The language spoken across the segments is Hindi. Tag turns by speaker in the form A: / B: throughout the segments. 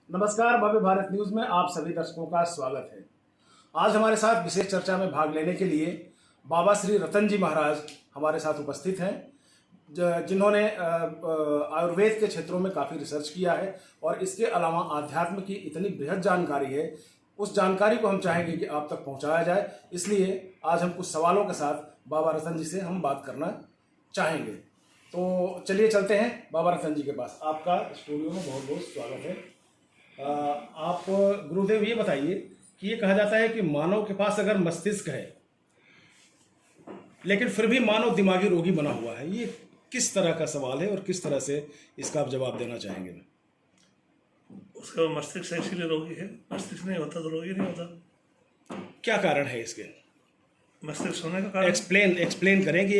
A: नमस्कार, भव्य भारत न्यूज में आप सभी दर्शकों का स्वागत है। आज हमारे साथ विशेष चर्चा में भाग लेने के लिए बाबा श्री रतन जी महाराज हमारे साथ उपस्थित हैं, जिन्होंने आयुर्वेद के क्षेत्रों में काफ़ी रिसर्च किया है और इसके अलावा आध्यात्म की इतनी बृहद जानकारी है, उस जानकारी को हम चाहेंगे कि आप तक पहुंचाया जाए। इसलिए आज हम कुछ सवालों के साथ बाबा रतन जी से हम बात करना चाहेंगे। तो चलिए चलते हैं बाबा रतन जी के पास। आपका स्टूडियो में बहुत बहुत स्वागत है। आप गुरुदेव ये बताइए कि ये कहा जाता है कि मानव के पास अगर मस्तिष्क है लेकिन फिर भी मानव दिमागी रोगी बना हुआ है, ये किस तरह का सवाल है और किस तरह से इसका आप जवाब देना चाहेंगे?
B: उसका मस्तिष्क इसीलिए रोगी है। मस्तिष्क नहीं होता तो रोगी नहीं होता।
A: क्या कारण है इसके?
B: मस्तिष्क होने का कारण
A: एक्सप्लेन करें कि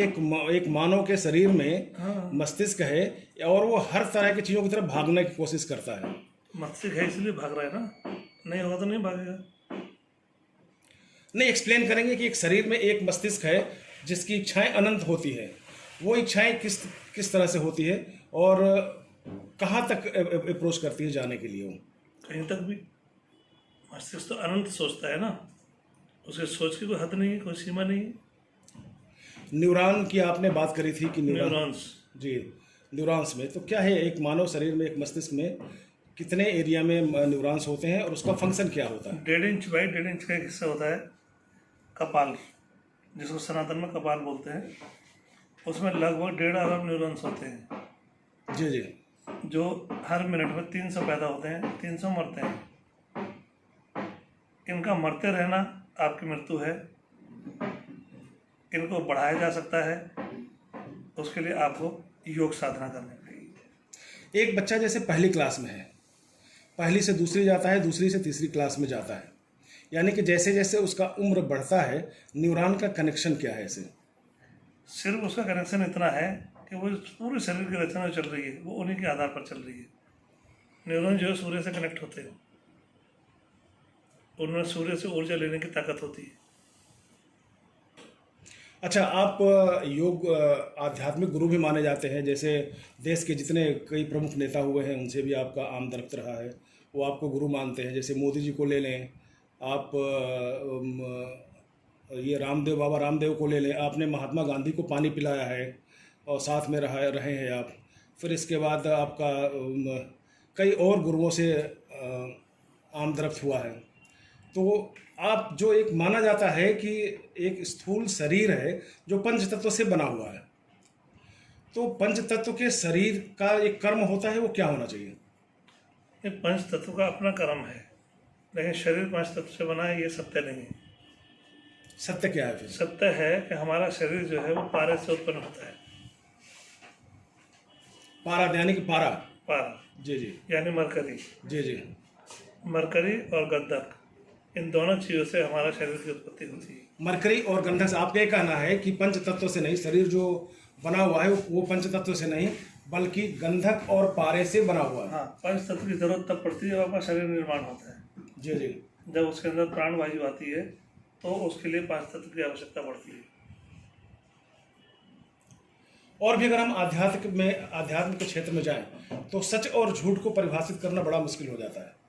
A: एक मानव के शरीर में मस्तिष्क है और वो हर तरह की चीज़ों की तरफ भागने की कोशिश करता है।
B: मस्तिष्क है इसलिए भाग रहा है ना, नहीं होगा तो नहीं भागेगा।
A: नहीं, एक्सप्लेन करेंगे कि एक शरीर में एक मस्तिष्क है जिसकी इच्छाएं अनंत होती है, वो इच्छाएं किस तरह से होती है और कहाँ तक अप्रोच करती है जाने के लिए? वो
B: कहीं तक भी। मस्तिष्क तो अनंत सोचता है ना, उसके सोच की कोई हद नहीं है, कोई सीमा नहीं है।
A: न्यूरॉन की आपने बात करी थी कि
B: न्यूरॉन्स
A: जी, न्यूरॉन्स में तो क्या है, एक मानव शरीर में एक मस्तिष्क में कितने एरिया में न्यूरॉन्स होते हैं और उसका फंक्शन क्या होता है?
B: 1.5 इंच बाई 1.5 इंच का एक हिस्सा होता है कपाल, जिसको सनातन में कपाल बोलते हैं। उसमें लगभग 1.5 अरब न्यूरॉन्स होते हैं।
A: जी जी।
B: जो हर मिनट में 300 पैदा होते हैं, 300 मरते हैं। इनका मरते रहना आपकी मृत्यु है। इनको बढ़ाया जा सकता है, उसके लिए आपको योग साधना करनी पड़ेगी।
A: एक बच्चा जैसे पहली क्लास में है, पहली से दूसरी जाता है, दूसरी से तीसरी क्लास में जाता है, यानी कि जैसे जैसे उसका उम्र बढ़ता है, न्यूरॉन का कनेक्शन क्या है इसे?
B: सिर्फ उसका कनेक्शन इतना है कि वो पूरे शरीर की रचना चल रही है, वो उन्हीं के आधार पर चल रही है। न्यूरॉन जो है सूर्य से कनेक्ट होते हैं, उनमें सूर्य से ऊर्जा लेने की ताकत होती है।
A: अच्छा, आप योग आध्यात्मिक गुरु भी माने जाते हैं, जैसे देश के जितने कई प्रमुख नेता हुए हैं उनसे भी आपका आम दरख्त रहा है, वो आपको गुरु मानते हैं। जैसे मोदी जी को ले लें आप, ये बाबा रामदेव को ले लें, आपने महात्मा गांधी को पानी पिलाया है और साथ में रहे हैं आप। फिर इसके बाद आपका कई और गुरुओं से आम दरख्त हुआ है। तो आप जो एक माना जाता है कि एक स्थूल शरीर है जो पंच तत्व से बना हुआ है, तो पंच तत्व के शरीर का एक कर्म होता है, वो क्या होना चाहिए?
B: ये पंच तत्व का अपना कर्म है, लेकिन शरीर पांच तत्व से बना है, ये सत्य नहीं है।
A: सत्य क्या है फिर?
B: सत्य है कि हमारा शरीर जो है वो पारे से उत्पन्न होता है।
A: पारा यानी कि पारा?
B: पारा
A: जी जी।
B: यानी मरकरी।
A: जी जी।
B: मरकरी और गंधक, इन दोनों चीज़ों से हमारा शरीर की उत्पत्ति होती है।
A: मरकरी और गंधक से आपका ये कहना है कि पंच तत्व से नहीं, शरीर जो बना हुआ है वो पंच तत्व से नहीं बल्कि गंधक और पारे से बना हुआ है।
B: हाँ, पंच तत्व की जरूरत तब पड़ती है जब आपका शरीर निर्माण होता है।
A: जी जी।
B: जब उसके अंदर प्राण वायु आती है तो उसके लिए पांच तत्व की आवश्यकता पड़ती है।
A: और भी अगर हम आध्यात्म के क्षेत्र में जाएं तो सच और झूठ को परिभाषित करना बड़ा मुश्किल हो जाता है।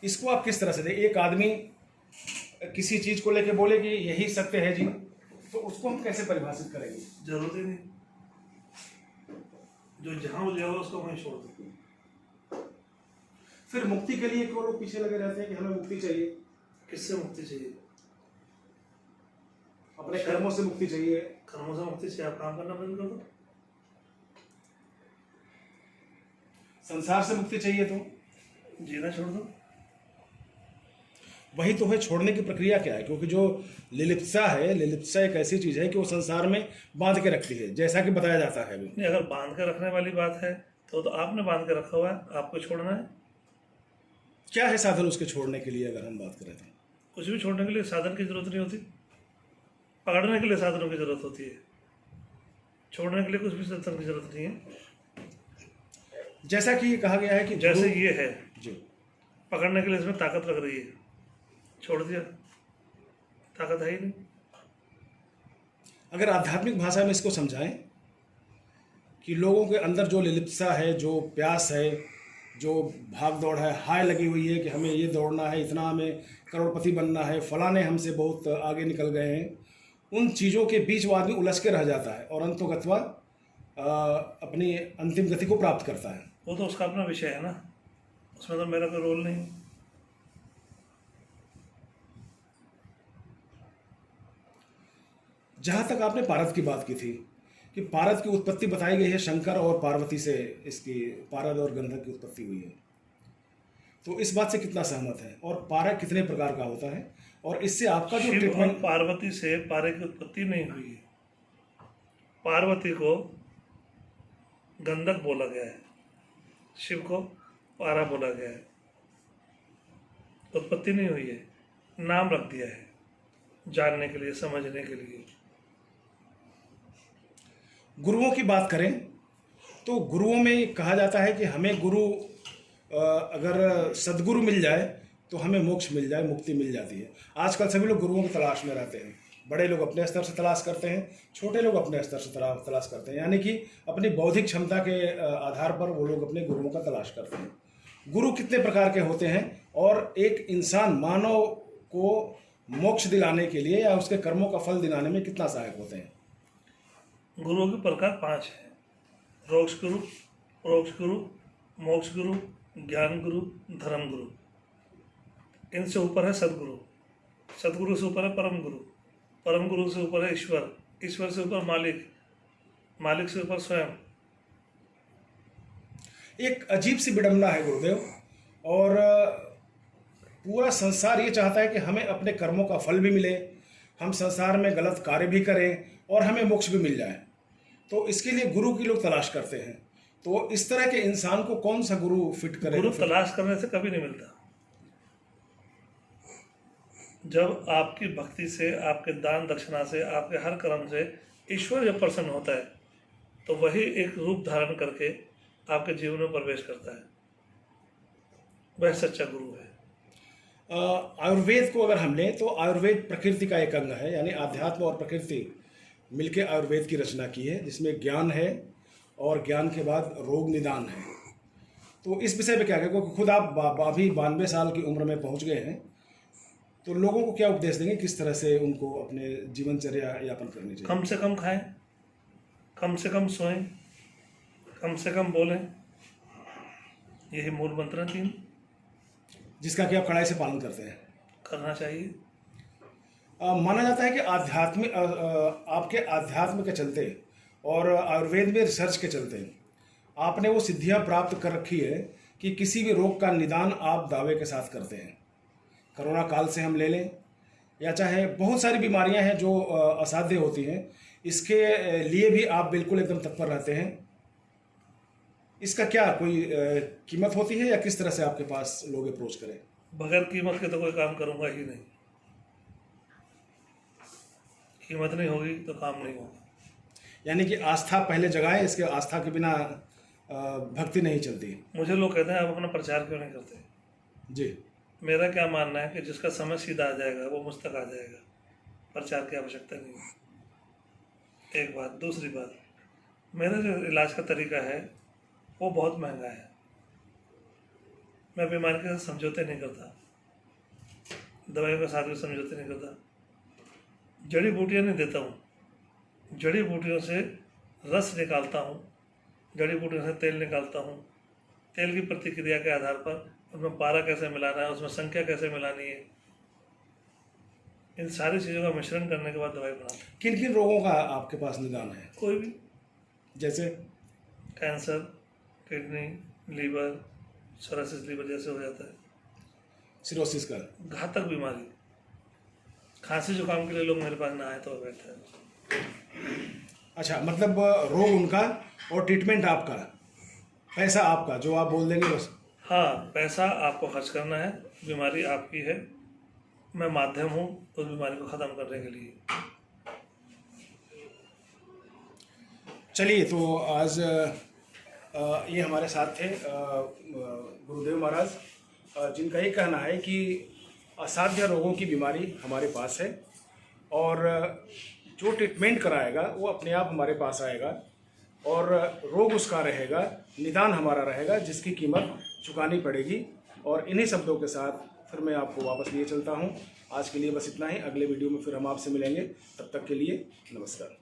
A: इसको आप किस तरह से देखें? एक आदमी किसी चीज को लेके बोले कि यही सत्य है जी, तो उसको हम कैसे परिभाषित करेंगे?
B: जरूरत ही नहीं, जो जहां ले आओ उसको वहीं छोड़ दो।
A: फिर मुक्ति के लिए क्यों लोग पीछे लगे रहते हैं कि हमें मुक्ति चाहिए?
B: किससे मुक्ति चाहिए?
A: अपने कर्मों से मुक्ति चाहिए।
B: कर्मों से मुक्ति चाहिए, आप काम करना बंद कर दो।
A: संसार से मुक्ति चाहिए तो
B: जीना छोड़ दो।
A: वही तो है, छोड़ने की प्रक्रिया क्या है? क्योंकि जो लिलिप्सा है, लिलिप्सा एक ऐसी चीज है कि वो संसार में बांध के रखती है, जैसा कि बताया जाता है।
B: नहीं, अगर बांध के रखने वाली बात है तो आपने बांध के रखा हुआ है, आपको छोड़ना है।
A: क्या है साधन उसके छोड़ने के लिए? अगर हम बात करें तो
B: कुछ भी छोड़ने के लिए साधन की जरूरत नहीं होती, पकड़ने के लिए साधनों की जरूरत होती है। छोड़ने के लिए कुछ भी साधन की जरूरत नहीं है।
A: जैसा कि ये कहा गया है कि
B: जैसे ये है
A: जी,
B: पकड़ने के लिए इसमें ताकत लग रही है, छोड़ दिया, ताकत है ही नहीं।
A: अगर आध्यात्मिक भाषा में इसको समझाएं कि लोगों के अंदर जो लिलिप्सा है, जो प्यास है, जो भाग दौड़ है, हाय लगी हुई है कि हमें ये दौड़ना है, इतना हमें करोड़पति बनना है, फलाने हमसे बहुत आगे निकल गए हैं, उन चीज़ों के बीच वो आदमी उलझ के रह जाता है और अंतोगत्वा अपनी अंतिम गति को प्राप्त करता है।
B: वो तो उसका अपना विषय है ना, उसमें तो मेरा कोई रोल नहीं।
A: जहाँ तक आपने पारद की बात की थी कि पारद की उत्पत्ति बताई गई है शंकर और पार्वती से, इसकी पारद और गंधक की उत्पत्ति हुई है, तो इस बात से कितना सहमत है और पारा कितने प्रकार का होता है और इससे आपका जो
B: शिव और
A: ट्रीटमेंट।
B: पार्वती से पारे की उत्पत्ति नहीं हुई है। पार्वती को गंधक बोला गया है, शिव को पारा बोला गया है। उत्पत्ति नहीं हुई है, नाम रख दिया है जानने के लिए, समझने के लिए।
A: गुरुओं की बात करें तो गुरुओं में कहा जाता है कि हमें गुरु अगर सदगुरु मिल जाए तो हमें मोक्ष मिल जाए, मुक्ति मिल जाती है। आजकल सभी लोग गुरुओं की तलाश में रहते हैं, बड़े लोग अपने स्तर से तलाश करते हैं, छोटे लोग अपने स्तर से तलाश करते हैं, यानी कि अपनी बौद्धिक क्षमता के आधार पर वो लोग अपने गुरुओं का तलाश करते हैं। गुरु कितने प्रकार के होते हैं और एक इंसान मानव को मोक्ष दिलाने के लिए या उसके कर्मों का फल दिलाने में कितना सहायक होते हैं?
B: गुरुओं के प्रकार 5 हैं। रोक्ष गुरु, परोक्ष गुरु, मोक्ष गुरु, ज्ञान गुरु, धर्म गुरु। इनसे ऊपर है सदगुरु, सदगुरु से ऊपर है परम गुरु, परम गुरु से ऊपर है ईश्वर, ईश्वर से ऊपर मालिक, मालिक से ऊपर स्वयं।
A: एक अजीब सी विडंबना है गुरुदेव, और पूरा संसार ये चाहता है कि हमें अपने कर्मों का फल भी मिले, हम संसार में गलत कार्य भी करें और हमें मोक्ष भी मिल जाए। तो इसके लिए गुरु की लोग तलाश करते हैं। तो इस तरह के इंसान को कौन सा गुरु फिट करे?
B: गुरु तलाश करने से कभी नहीं मिलता। जब आपकी भक्ति से, आपके दान दक्षिणा से, आपके हर कर्म से ईश्वर जब प्रसन्न होता है तो वही एक रूप धारण करके आपके जीवन में प्रवेश करता है, वह सच्चा गुरु है।
A: आयुर्वेद को अगर हम लें तो आयुर्वेद प्रकृति का एक अंग है, यानी आध्यात्म और प्रकृति मिलकर आयुर्वेद की रचना की है, जिसमें ज्ञान है और ज्ञान के बाद रोग निदान है। तो इस विषय पे क्या कहें, क्योंकि खुद आप अभी 92 साल की उम्र में पहुंच गए हैं, तो लोगों को क्या उपदेश देंगे, किस तरह से उनको अपने जीवनचर्या यापन करनी चाहिए?
B: कम से कम खाएं, कम से कम सोएं, कम से कम बोलें, यही मूल मंत्र है 3,
A: जिसका कि आप कड़ाई से पालन करते हैं।
B: करना चाहिए।
A: माना जाता है कि आध्यात्मिक आपके आध्यात्म के चलते और आयुर्वेद में रिसर्च के चलते आपने वो सिद्धियां प्राप्त कर रखी है कि किसी भी रोग का निदान आप दावे के साथ करते हैं। कोरोना काल से हम ले लें या चाहे बहुत सारी बीमारियां हैं जो असाध्य होती हैं, इसके लिए भी आप बिल्कुल एकदम तत्पर रहते हैं। इसका क्या कोई कीमत होती है या किस तरह से आपके पास लोग अप्रोच करें?
B: बगैर कीमत के तो कोई काम करूँगा ही नहीं। कीमत नहीं होगी तो काम नहीं होगा।
A: यानी कि आस्था पहले जगाएं, इसके आस्था के बिना भक्ति नहीं चलती।
B: मुझे लोग कहते हैं आप अपना प्रचार क्यों नहीं करते?
A: जी,
B: मेरा क्या मानना है कि जिसका समय सीधा आ जाएगा वो मुझ तक आ जाएगा, प्रचार की आवश्यकता नहीं है। एक बात। दूसरी बात, मेरा जो इलाज का तरीका है वो बहुत महंगा है। मैं बीमारी के साथ समझौते नहीं करता, दवाइयों के साथ भी समझौते नहीं करता, जड़ी बूटियाँ नहीं देता हूँ, जड़ी बूटियों से रस निकालता हूँ, जड़ी बूटियों से तेल निकालता हूँ। तेल की प्रतिक्रिया के आधार पर उसमें पारा कैसे मिलाना है, उसमें संख्या कैसे मिलानी है, इन सारी चीज़ों का मिश्रण करने के बाद दवाई बनाता हूँ।
A: किन किन रोगों का आपके पास निदान है?
B: कोई भी,
A: जैसे
B: cancer, kidney, liver, psoriasis liver जैसे हो जाता है,
A: सिरोसिस का।
B: घातक बीमारी, खांसी जुकाम के लिए लोग मेरे पास ना आए तो बैठे हैं।
A: अच्छा, मतलब रोग उनका और ट्रीटमेंट आपका, पैसा आपका, जो आप बोल देंगे बस।
B: हाँ, पैसा आपको खर्च करना है, बीमारी आपकी है, मैं माध्यम हूँ उस बीमारी को ख़त्म करने के लिए।
A: चलिए, तो आज ये हमारे साथ थे गुरुदेव महाराज, जिनका ये कहना है कि असाध्य रोगों की बीमारी हमारे पास है और जो ट्रीटमेंट कराएगा वो अपने आप हमारे पास आएगा और रोग उसका रहेगा, निदान हमारा रहेगा, जिसकी कीमत चुकानी पड़ेगी। और इन्हीं शब्दों के साथ फिर मैं आपको वापस लिए चलता हूँ। आज के लिए बस इतना ही। अगले वीडियो में फिर हम आपसे मिलेंगे। तब तक के लिए नमस्कार।